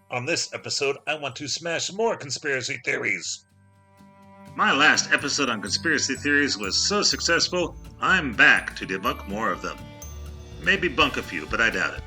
On this episode, I want to smash more conspiracy theories. My last episode on conspiracy theories was so successful, I'm back to debunk more of them. Maybe bunk a few, but I doubt it.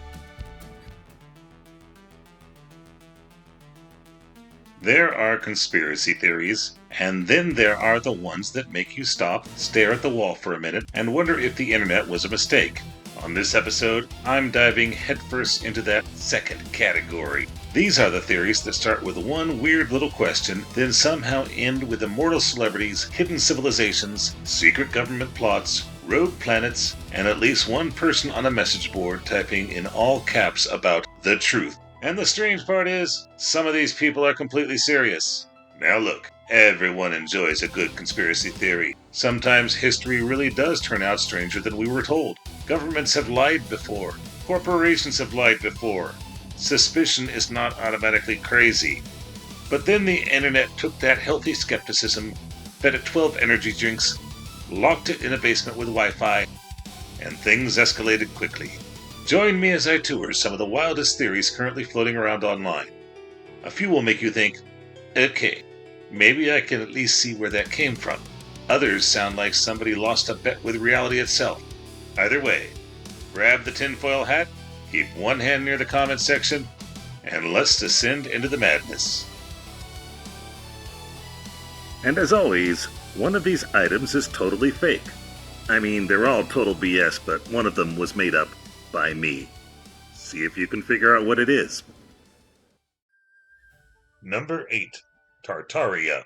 There are conspiracy theories, and then there are the ones that make you stop, stare at the wall for a minute, and wonder if the internet was a mistake. On this episode, I'm diving headfirst into that second category. These are the theories that start with one weird little question, then somehow end with immortal celebrities, hidden civilizations, secret government plots, rogue planets, and at least one person on a message board typing in all caps about the truth. And the strange part is, some of these people are completely serious. Now look, everyone enjoys a good conspiracy theory. Sometimes history really does turn out stranger than we were told. Governments have lied before. Corporations have lied before. Suspicion is not automatically crazy. But then the internet took that healthy skepticism, fed it 12 energy drinks, locked it in a basement with Wi-Fi, and things escalated quickly. Join me as I tour some of the wildest theories currently floating around online. A few will make you think, okay, maybe I can at least see where that came from. Others sound like somebody lost a bet with reality itself. Either way, grab the tinfoil hat, keep one hand near the comment section, and let's descend into the madness. And as always, one of these items is totally fake. I mean, they're all total BS, but one of them was made up by me. See if you can figure out what it is. Number 8. Tartaria.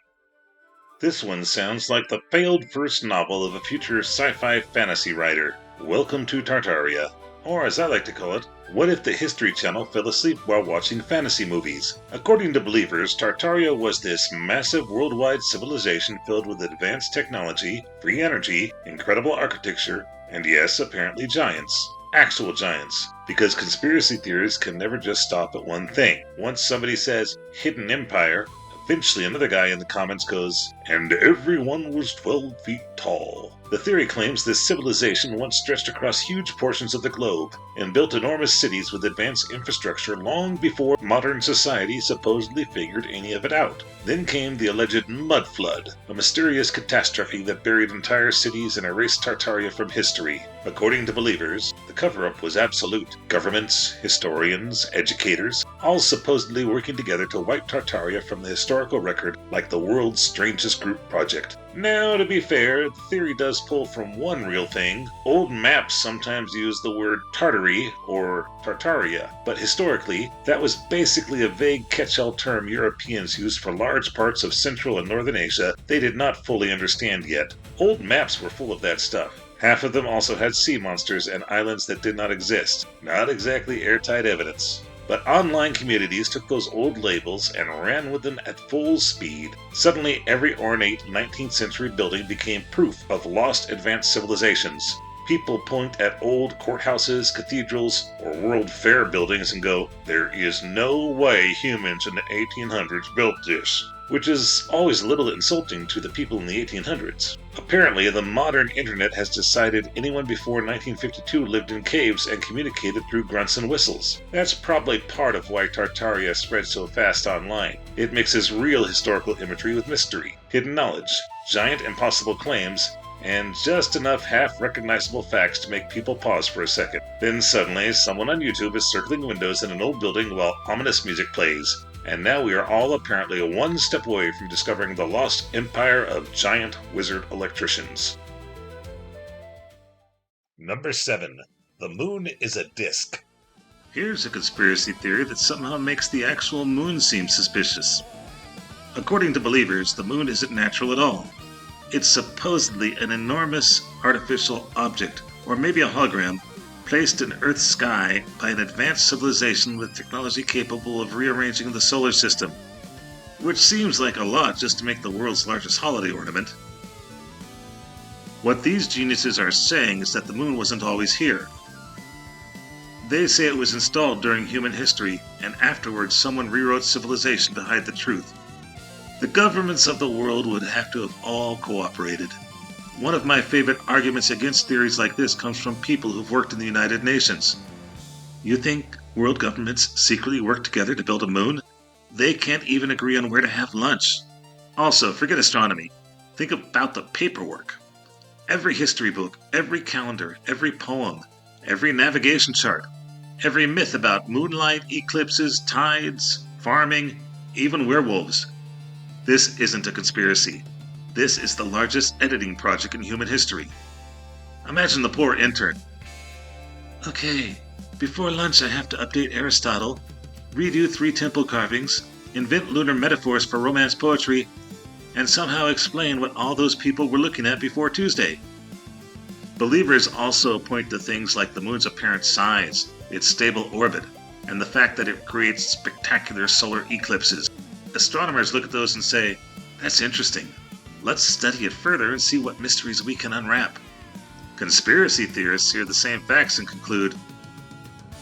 This one sounds like the failed first novel of a future sci-fi fantasy writer. Welcome to Tartaria. Or as I like to call it, what if the History Channel fell asleep while watching fantasy movies? According to believers, Tartaria was this massive worldwide civilization filled with advanced technology, free energy, incredible architecture, and yes, apparently giants. Actual giants, because conspiracy theories can never just stop at one thing. Once somebody says, hidden empire, eventually another guy in the comments goes, and everyone was 12 feet tall. The theory claims this civilization once stretched across huge portions of the globe and built enormous cities with advanced infrastructure long before modern society supposedly figured any of it out. Then came the alleged mud flood, a mysterious catastrophe that buried entire cities and erased Tartaria from history. According to believers, the cover-up was absolute. Governments, historians, educators, all supposedly working together to wipe Tartaria from the historical record like the world's strangest group project. Now, to be fair, the theory does pull from one real thing. Old maps sometimes use the word Tartary or Tartaria, but historically, that was basically a vague catch-all term Europeans used for large parts of Central and Northern Asia they did not fully understand yet. Old maps were full of that stuff. Half of them also had sea monsters and islands that did not exist. Not exactly airtight evidence. But online communities took those old labels and ran with them at full speed. Suddenly, every ornate 19th century building became proof of lost advanced civilizations. People point at old courthouses, cathedrals, or World Fair buildings and go, there is no way humans in the 1800s built this. Which is always a little insulting to the people in the 1800s. Apparently, the modern internet has decided anyone before 1952 lived in caves and communicated through grunts and whistles. That's probably part of why Tartaria spread so fast online. It mixes real historical imagery with mystery, hidden knowledge, giant impossible claims, and just enough half-recognizable facts to make people pause for a second. Then suddenly, someone on YouTube is circling windows in an old building while ominous music plays. And now we are all apparently one step away from discovering the lost empire of giant wizard electricians. Number 7. The moon is a disk. Here's a conspiracy theory that somehow makes the actual moon seem suspicious. According to believers, the moon isn't natural at all. It's supposedly an enormous artificial object, or maybe a hologram, placed in Earth's sky by an advanced civilization with technology capable of rearranging the solar system, which seems like a lot just to make the world's largest holiday ornament. What these geniuses are saying is that the moon wasn't always here. They say it was installed during human history, and afterwards someone rewrote civilization to hide the truth. The governments of the world would have to have all cooperated. One of my favorite arguments against theories like this comes from people who've worked in the United Nations. You think World governments secretly work together to build a moon? They can't even agree on where to have lunch. Also, forget astronomy. Think about the paperwork. Every history book, every calendar, every poem, every navigation chart, every myth about moonlight, eclipses, tides, farming, even werewolves. This isn't a conspiracy. This is the largest editing project in human history. Imagine the poor intern. Okay, before lunch I have to update Aristotle, redo 3 temple carvings, invent lunar metaphors for romance poetry, and somehow explain what all those people were looking at before Tuesday. Believers also point to things like the moon's apparent size, its stable orbit, and the fact that it creates spectacular solar eclipses. Astronomers look at those and say, that's interesting. Let's study it further and see what mysteries we can unwrap. Conspiracy theorists hear the same facts and conclude,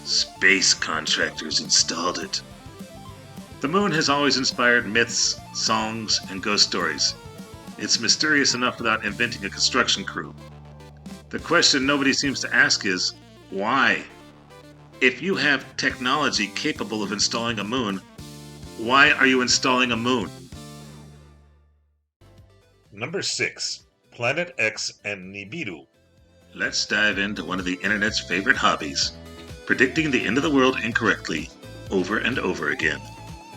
space contractors installed it. The moon has always inspired myths, songs, and ghost stories. It's mysterious enough without inventing a construction crew. The question nobody seems to ask is, why? If you have technology capable of installing a moon, why are you installing a moon? Number 6. Planet X and Nibiru. Let's dive into one of the internet's favorite hobbies, predicting the end of the world incorrectly, over and over again.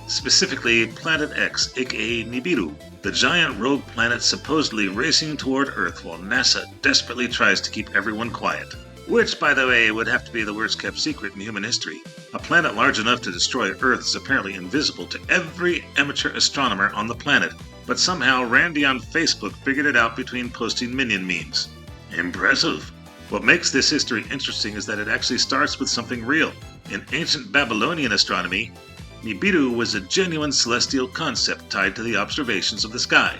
Specifically, Planet X, aka Nibiru, the giant rogue planet supposedly racing toward Earth while NASA desperately tries to keep everyone quiet. Which, by the way, would have to be the worst kept secret in human history. A planet large enough to destroy Earth is apparently invisible to every amateur astronomer on the planet, but somehow Randy on Facebook figured it out between posting minion memes. Impressive! What makes this history interesting is that it actually starts with something real. In ancient Babylonian astronomy, Nibiru was a genuine celestial concept tied to the observations of the sky.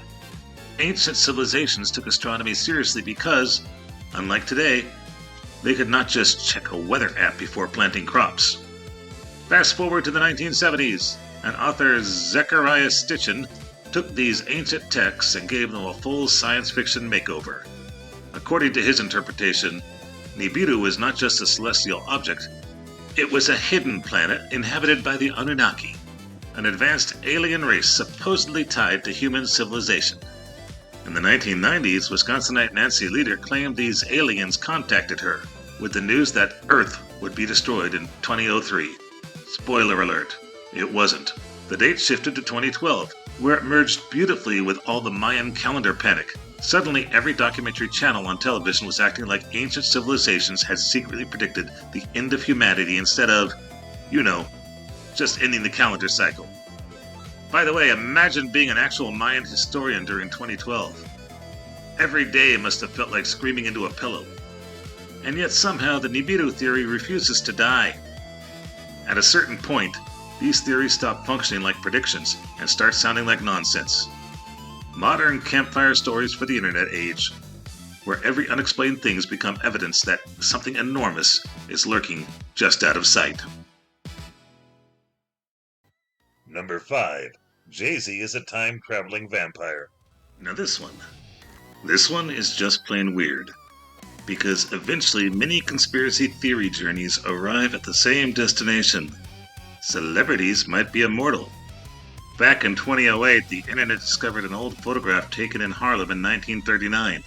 Ancient civilizations took astronomy seriously because, unlike today, they could not just check a weather app before planting crops. Fast forward to the 1970s, and author Zecharia Sitchin took these ancient texts and gave them a full science fiction makeover. According to his interpretation, Nibiru was not just a celestial object, it was a hidden planet inhabited by the Anunnaki, an advanced alien race supposedly tied to human civilization. In the 1990s, Wisconsinite Nancy Leader claimed these aliens contacted her with the news that Earth would be destroyed in 2003. Spoiler alert, it wasn't. The date shifted to 2012, where it merged beautifully with all the Mayan calendar panic. Suddenly, every documentary channel on television was acting like ancient civilizations had secretly predicted the end of humanity instead of, just ending the calendar cycle. By the way, imagine being an actual Mayan historian during 2012. Every day must have felt like screaming into a pillow. And yet somehow the Nibiru theory refuses to die. At a certain point, these theories stop functioning like predictions and start sounding like nonsense. Modern campfire stories for the internet age, where every unexplained thing's become evidence that something enormous is lurking just out of sight. Number 5. Jay-Z is a time-traveling vampire. Now this one is just plain weird, because eventually many conspiracy theory journeys arrive at the same destination. Celebrities might be immortal. Back in 2008, the internet discovered an old photograph taken in Harlem in 1939,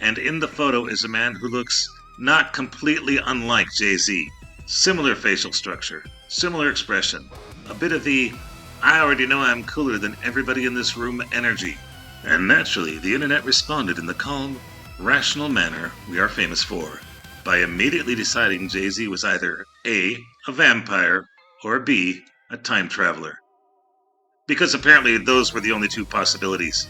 and in the photo is a man who looks not completely unlike Jay-Z. Similar facial structure, similar expression, a bit of the I already know I'm cooler than everybody in this room energy. And naturally, the internet responded in the calm, rational manner we are famous for, by immediately deciding Jay-Z was either A, a vampire, or B, a time traveler. Because apparently those were the only two possibilities.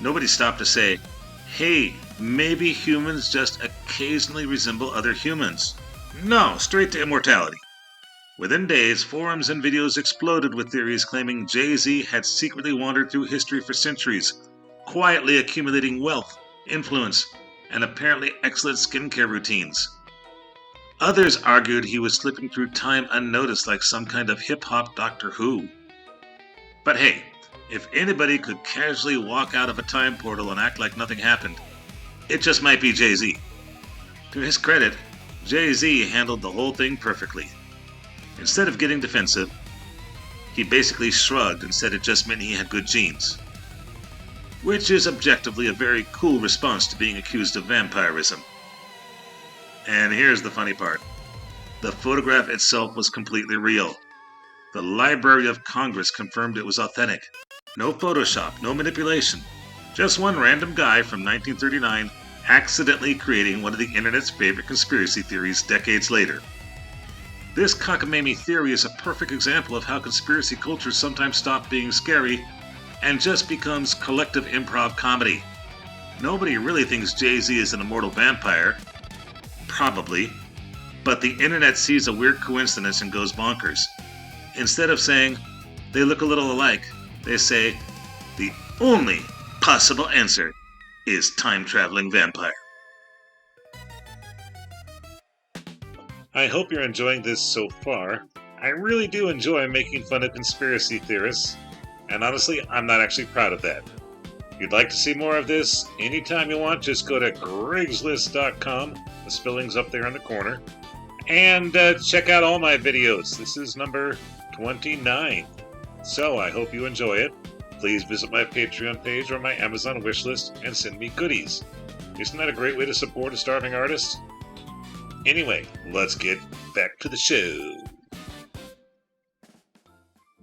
Nobody stopped to say, hey, maybe humans just occasionally resemble other humans. No, straight to immortality. Within days, forums and videos exploded with theories claiming Jay-Z had secretly wandered through history for centuries, quietly accumulating wealth, influence, and apparently excellent skincare routines. Others argued he was slipping through time unnoticed like some kind of hip-hop Doctor Who. But hey, if anybody could casually walk out of a time portal and act like nothing happened, it just might be Jay-Z. To his credit, Jay-Z handled the whole thing perfectly. Instead of getting defensive, he basically shrugged and said it just meant he had good genes. Which is objectively a very cool response to being accused of vampirism. And here's the funny part. The photograph itself was completely real. The Library of Congress confirmed it was authentic. No Photoshop, no manipulation. Just one random guy from 1939 accidentally creating one of the internet's favorite conspiracy theories decades later. This cockamamie theory is a perfect example of how conspiracy cultures sometimes stop being scary and just becomes collective improv comedy. Nobody really thinks Jay-Z is an immortal vampire. Probably. But the internet sees a weird coincidence and goes bonkers. Instead of saying, they look a little alike, they say, the only possible answer is time-traveling vampire. I hope you're enjoying this so far. I really do enjoy making fun of conspiracy theorists, and honestly, I'm not actually proud of that. If you'd like to see more of this, anytime you want, just go to Craigslist.com, the spelling's up there in the corner, and check out all my videos. This is number 29. So I hope you enjoy it. Please visit my Patreon page or my Amazon wishlist and send me goodies. Isn't that a great way to support a starving artist? Anyway, let's get back to the show.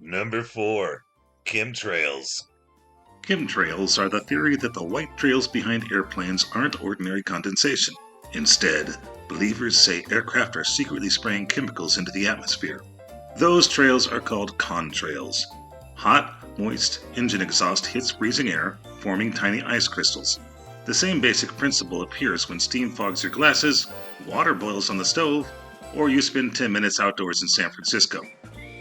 Number 4. Chemtrails. Chemtrails are the theory that the white trails behind airplanes aren't ordinary condensation. Instead, believers say aircraft are secretly spraying chemicals into the atmosphere. Those trails are called contrails. Hot, moist engine exhaust hits freezing air, forming tiny ice crystals. The same basic principle appears when steam fogs your glasses, water boils on the stove, or you spend 10 minutes outdoors in San Francisco.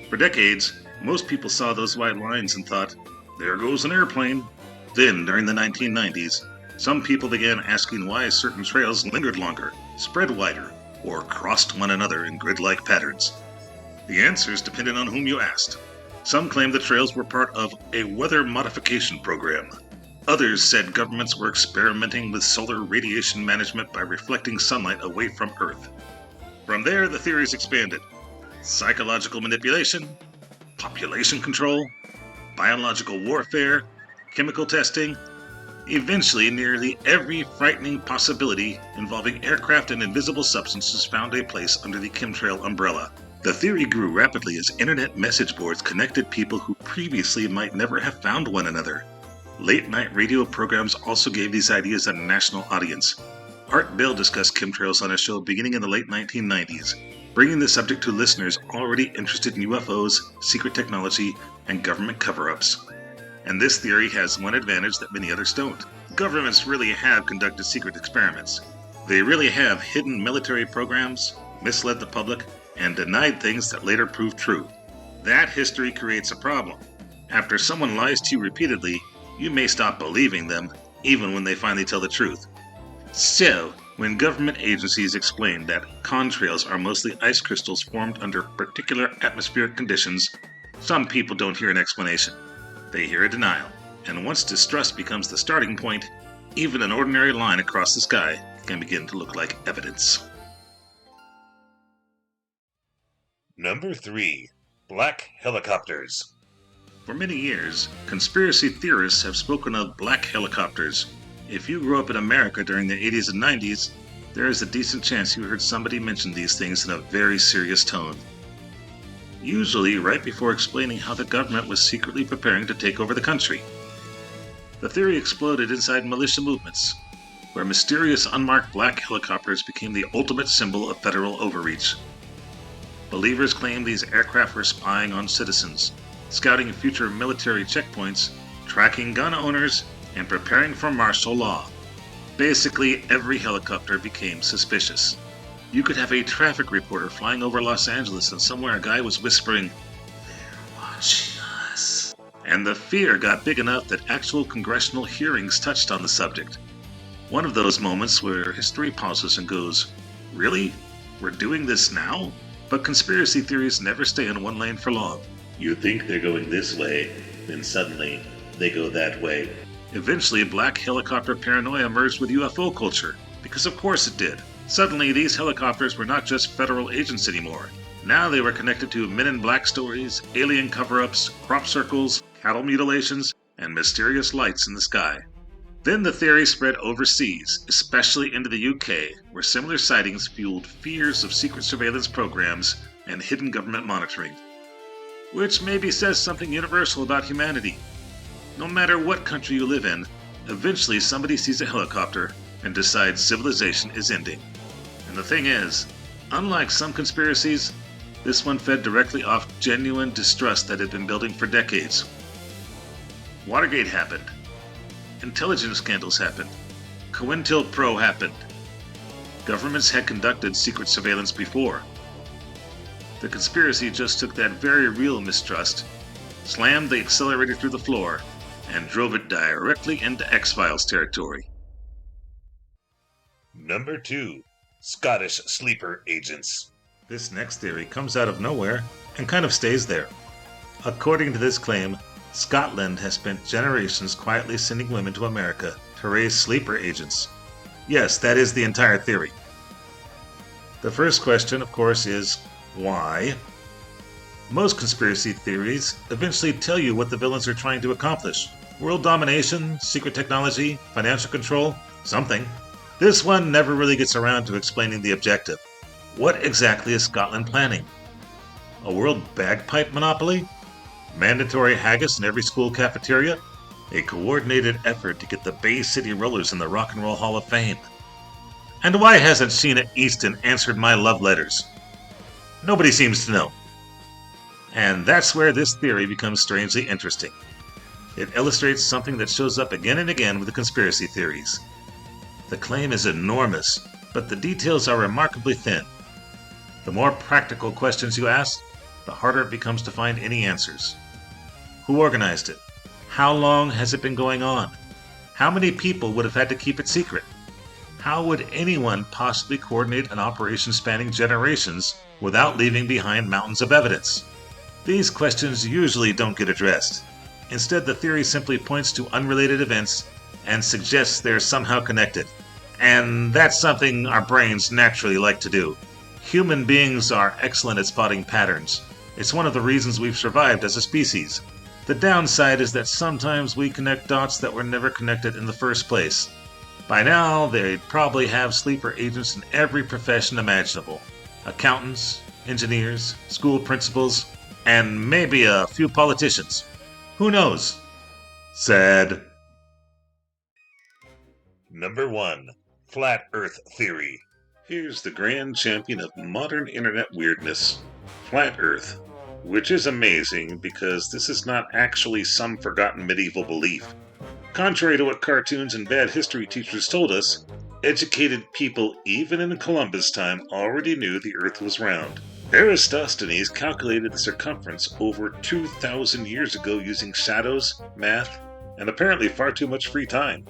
For decades, most people saw those white lines and thought, there goes an airplane. Then, during the 1990s, some people began asking why certain trails lingered longer, spread wider, or crossed one another in grid-like patterns. The answers depended on whom you asked. Some claimed the trails were part of a weather modification program. Others said governments were experimenting with solar radiation management by reflecting sunlight away from Earth. From there, the theories expanded. Psychological manipulation, population control, biological warfare, chemical testing. Eventually, nearly every frightening possibility involving aircraft and invisible substances found a place under the chemtrail umbrella. The theory grew rapidly as internet message boards connected people who previously might never have found one another. Late-night radio programs also gave these ideas a national audience. Art Bell discussed chemtrails on a show beginning in the late 1990s, bringing the subject to listeners already interested in UFOs, secret technology, and government cover-ups. And this theory has one advantage that many others don't. Governments really have conducted secret experiments. They really have hidden military programs, misled the public, and denied things that later proved true. That history creates a problem. After someone lies to you repeatedly, you may stop believing them, even when they finally tell the truth. So, when government agencies explain that contrails are mostly ice crystals formed under particular atmospheric conditions, some people don't hear an explanation. They hear a denial, and once distrust becomes the starting point, even an ordinary line across the sky can begin to look like evidence. Number 3. Black helicopters. For many years, conspiracy theorists have spoken of black helicopters. If you grew up in America during the 80s and 90s, there is a decent chance you heard somebody mention these things in a very serious tone. Usually right before explaining how the government was secretly preparing to take over the country. The theory exploded inside militia movements, where mysterious unmarked black helicopters became the ultimate symbol of federal overreach. Believers claimed these aircraft were spying on citizens, scouting future military checkpoints, tracking gun owners, and preparing for martial law. Basically, every helicopter became suspicious. You could have a traffic reporter flying over Los Angeles and somewhere a guy was whispering, "They're watching us." And the fear got big enough that actual congressional hearings touched on the subject. One of those moments where history pauses and goes, "Really? We're doing this now?" But conspiracy theories never stay in one lane for long. You think they're going this way, then suddenly they go that way. Eventually, black helicopter paranoia merged with UFO culture, because of course it did. Suddenly, these helicopters were not just federal agents anymore. Now they were connected to Men in Black stories, alien cover-ups, crop circles, cattle mutilations, and mysterious lights in the sky. Then the theory spread overseas, especially into the UK, where similar sightings fueled fears of secret surveillance programs and hidden government monitoring. Which maybe says something universal about humanity. No matter what country you live in, eventually somebody sees a helicopter and decides civilization is ending. And the thing is, unlike some conspiracies, this one fed directly off genuine distrust that had been building for decades. Watergate happened. Intelligence scandals happened. COINTELPRO happened. Governments had conducted secret surveillance before. The conspiracy just took that very real mistrust, slammed the accelerator through the floor, and drove it directly into X-Files territory. Number 2. Scottish Sleeper Agents. This next theory comes out of nowhere and kind of stays there. According to this claim, Scotland has spent generations quietly sending women to America to raise sleeper agents. Yes, that is the entire theory. The first question, of course, is why? Most conspiracy theories eventually tell you what the villains are trying to accomplish. World domination, secret technology, financial control, something. This one never really gets around to explaining the objective. What exactly is Scotland planning? A world bagpipe monopoly? Mandatory haggis in every school cafeteria? A coordinated effort to get the Bay City Rollers in the Rock and Roll Hall of Fame? And why hasn't Sheena Easton answered my love letters? Nobody seems to know. And that's where this theory becomes strangely interesting. It illustrates something that shows up again and again with the conspiracy theories. The claim is enormous, but the details are remarkably thin. The more practical questions you ask, the harder it becomes to find any answers. Who organized it? How long has it been going on? How many people would have had to keep it secret? How would anyone possibly coordinate an operation spanning generations without leaving behind mountains of evidence? These questions usually don't get addressed. Instead, the theory simply points to unrelated events and suggests they're somehow connected. And that's something our brains naturally like to do. Human beings are excellent at spotting patterns. It's one of the reasons we've survived as a species. The downside is that sometimes we connect dots that were never connected in the first place. By now, they'd probably have sleeper agents in every profession imaginable. Accountants, engineers, school principals, and maybe a few politicians. Who knows? Sad. Number 1. Flat Earth Theory. Here's the grand champion of modern internet weirdness. Flat Earth. Which is amazing because this is not actually some forgotten medieval belief. Contrary to what cartoons and bad history teachers told us, educated people even in Columbus' time already knew the Earth was round. Eratosthenes calculated the circumference over 2,000 years ago using shadows, math, and apparently far too much free time.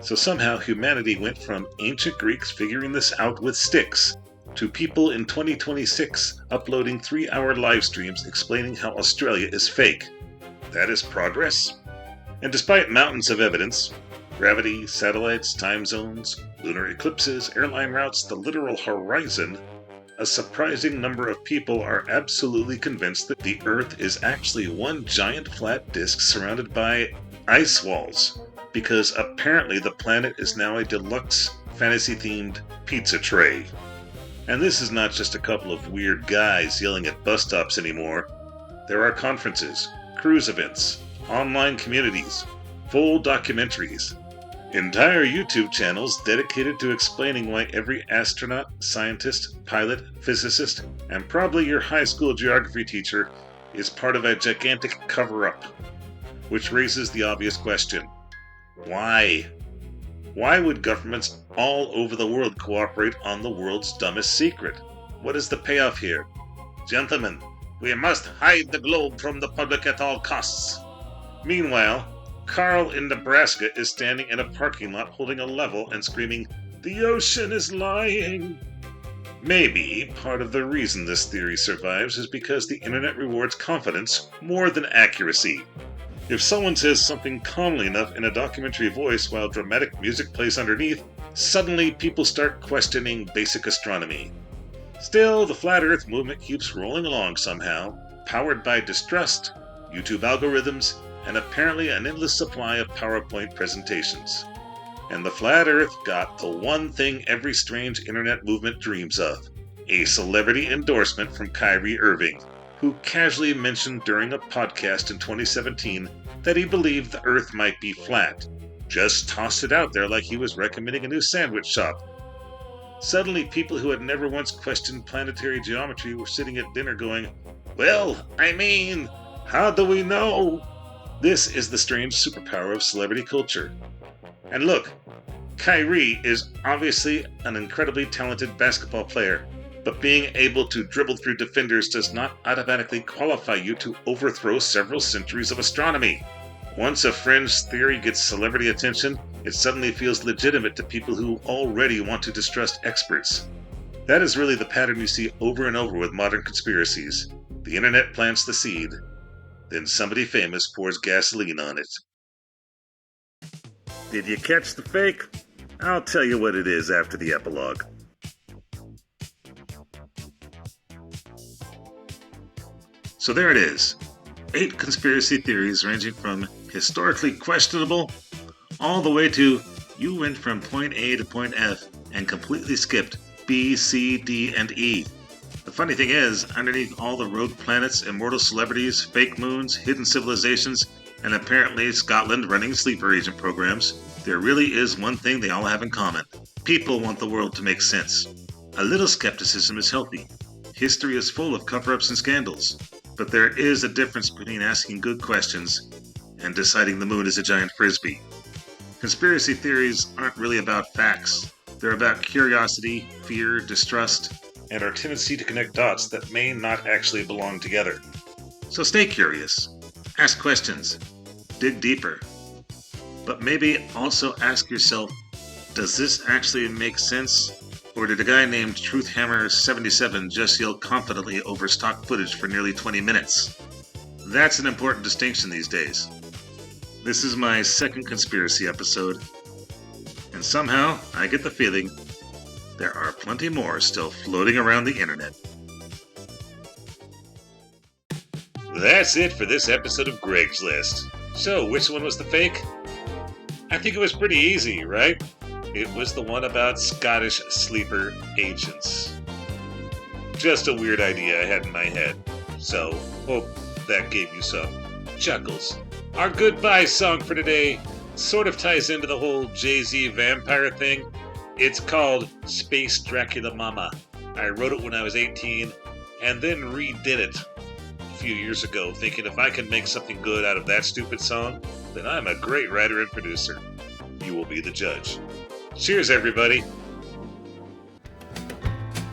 So somehow humanity went from ancient Greeks figuring this out with sticks to people in 2026 uploading 3-hour live streams explaining how Australia is fake. That is progress? And despite mountains of evidence, gravity, satellites, time zones, lunar eclipses, airline routes, the literal horizon, a surprising number of people are absolutely convinced that the Earth is actually one giant flat disk surrounded by ice walls, because apparently the planet is now a deluxe, fantasy-themed pizza tray. And this is not just a couple of weird guys yelling at bus stops anymore. There are conferences, cruise events, online communities, full documentaries, entire YouTube channels dedicated to explaining why every astronaut, scientist, pilot, physicist, and probably your high school geography teacher is part of a gigantic cover-up. Which raises the obvious question. Why? Why would governments all over the world cooperate on the world's dumbest secret? What is the payoff here? Gentlemen, we must hide the globe from the public at all costs. Meanwhile, Carl in Nebraska is standing in a parking lot holding a level and screaming, "The ocean is lying!" Maybe part of the reason this theory survives is because the internet rewards confidence more than accuracy. If someone says something calmly enough in a documentary voice while dramatic music plays underneath, suddenly people start questioning basic astronomy. Still, the Flat Earth movement keeps rolling along somehow, powered by distrust, YouTube algorithms, and apparently an endless supply of PowerPoint presentations. And the Flat Earth got the one thing every strange internet movement dreams of: a celebrity endorsement from Kyrie Irving, who casually mentioned during a podcast in 2017 that he believed the Earth might be flat. Just tossed it out there like he was recommending a new sandwich shop. Suddenly, people who had never once questioned planetary geometry were sitting at dinner going, "Well, I mean, how do we know?" This is the strange superpower of celebrity culture. And look, Kyrie is obviously an incredibly talented basketball player, but being able to dribble through defenders does not automatically qualify you to overthrow several centuries of astronomy. Once a fringe theory gets celebrity attention, it suddenly feels legitimate to people who already want to distrust experts. That is really the pattern you see over and over with modern conspiracies. The internet plants the seed, then somebody famous pours gasoline on it. Did you catch the fake? I'll tell you what it is after the epilogue. So there it is. 8 conspiracy theories ranging from historically questionable all the way to you went from point A to point F and completely skipped B, C, D, and E. The funny thing is, underneath all the rogue planets, immortal celebrities, fake moons, hidden civilizations, and apparently Scotland running sleeper agent programs, there really is one thing they all have in common. People want the world to make sense. A little skepticism is healthy. History is full of cover-ups and scandals. But there is a difference between asking good questions and deciding the moon is a giant frisbee. Conspiracy theories aren't really about facts. They're about curiosity, fear, distrust, and our tendency to connect dots that may not actually belong together. So stay curious. Ask questions. Dig deeper. But maybe also ask yourself, does this actually make sense? Or did a guy named Truthhammer77 just yell confidently over stock footage for nearly 20 minutes? That's an important distinction these days. This is my second conspiracy episode, and somehow I get the feeling there are plenty more still floating around the internet. That's it for this episode of Greg's List. So, which one was the fake? I think it was pretty easy, right? It was the one about Scottish sleeper agents. Just a weird idea I had in my head. So, hope that gave you some chuckles. Our goodbye song for today sort of ties into the whole Jay-Z vampire thing. It's called Space Dracula Mama. I wrote it when I was 18 and then redid it a few years ago, thinking if I can make something good out of that stupid song, then I'm a great writer and producer. You will be the judge. Cheers, everybody.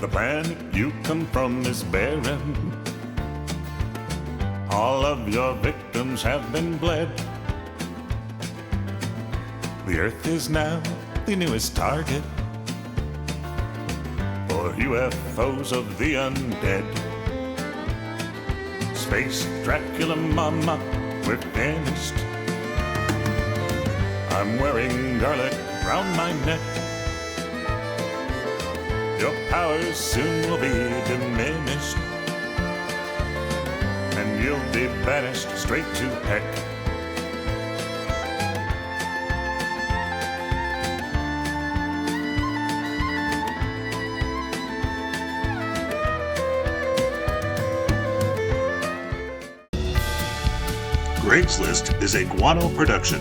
The planet you come from is barren. All of your victims have been bled. The Earth is now the newest target for UFOs of the undead. Space Dracula Mama, we're finished. I'm wearing garlic round my neck. Your powers soon will be diminished, and you'll be banished straight to heck. Greg's List is a Guano production.